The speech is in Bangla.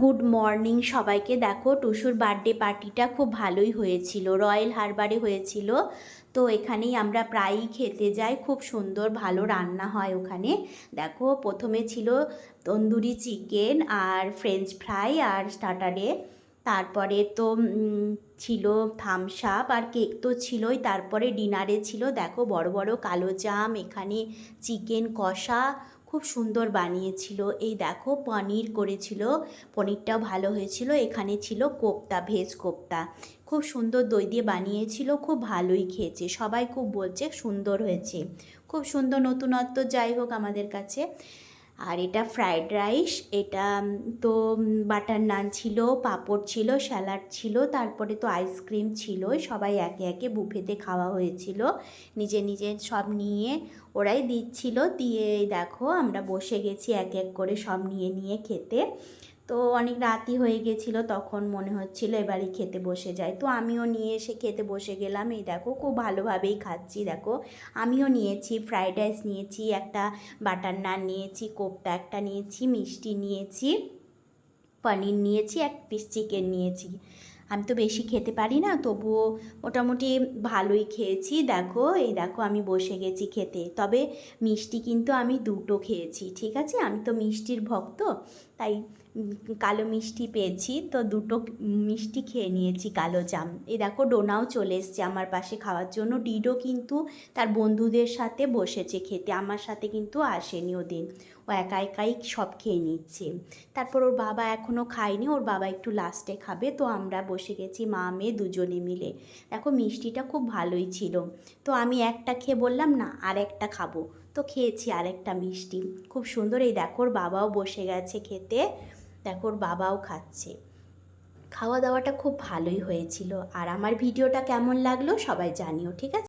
গুড মর্নিং সবাইকে। দেখো টুসুর বার্থডে পার্টিটা খুব ভালোই হয়েছিল, রয়্যাল হারবারে হয়েছিল। তো এখানেই আমরা প্রায়ই খেতে যাই, খুব সুন্দর ভালো রান্না হয় ওখানে। দেখো প্রথমে ছিল তন্দুরি চিকেন আর ফ্রেঞ্চ ফ্রাই আর স্টার্টারে, তারপরে তো ছিল থামস আপ আর কেক তো ছিলই। তারপরে ডিনারে ছিল দেখো বড় বড় কালো জাম, এখানে চিকেন কষা খুব সুন্দর বানিয়েছিল। এই দেখো পনির করেছিল, পনিরটাও ভালো হয়েছিল। এখানে ছিল কোপ্তা, ভেজ কোপ্তা, খুব সুন্দর দই দিয়ে বানিয়েছিল, খুব ভালোই খেয়েছে সবাই, খুব বলছে সুন্দর হয়েছে, খুব সুন্দর নতুনত্ব যাই হোক আমাদের কাছে। আর এটা ফ্রায়েড রাইস, এটা তো বাটার নান ছিল, পাঁপড় ছিল, স্যালাড ছিল, তারপরে তো আইসক্রিম ছিল। সবাই একে একে বুফেতে খাওয়া হয়েছিল, নিজে নিজে সব নিয়ে ওরাই দিচ্ছিল। দিয়ে দেখো আমরা বসে গেছি এক এক করে সব নিয়ে নিয়ে খেতে। তো অনেক রাতই হয়ে গেছিলো, তখন মনে হচ্ছিলো এবারই খেতে বসে যাই। তো আমিও নিয়ে এসে খেতে বসে গেলাম। এই দেখো খুব ভালোভাবেই খাচ্ছি। দেখো আমিও নিয়েছি ফ্রাইড রাইস নিয়েছি, একটা বাটার নান নিয়েছি, কোপ্তা একটা নিয়েছি, মিষ্টি নিয়েছি, পনির নিয়েছি, এক পিস চিকেন নিয়েছি। আমি তো বেশি খেতে পারি না, তবুও মোটামুটি ভালোই খেয়েছি। দেখো এই দেখো আমি বসে গেছি খেতে। তবে মিষ্টি কিন্তু আমি দুটো খেয়েছি, ঠিক আছে? আমি তো মিষ্টির ভক্ত, তাই কালো মিষ্টি পেয়েছি তো দুটো মিষ্টি খেয়ে নিয়েছি, কালো জাম। এই দেখো ডোনাও চলে এসছে আমার পাশে খাওয়ার জন্য। ডিডো কিন্তু তার বন্ধুদের সাথে বসেছে খেতে, আমার সাথে কিন্তু আসেনি ওদিন, ও একা একাই সব খেয়ে নিচ্ছে। তারপর ওর বাবা এখনও খায়নি, ওর বাবা একটু লাস্টে খাবে। তো আমরা বসে গেছি মা মেয়ে দুজনে মিলে। দেখো মিষ্টিটা খুব ভালোই ছিল, তো আমি একটা খেয়ে বললাম না আর একটা খাবো, তো খেয়েছি আরেকটা মিষ্টি, খুব সুন্দর। এই দেখো ওর বাবাও বসে গেছে খেতে, দেখো ওর বাবাও খাচ্ছে। খাওয়া দাওয়াটা খুব ভালোই হয়েছিল। আর আমার ভিডিওটা কেমন লাগলো সবাই জানিও, ঠিক আছে?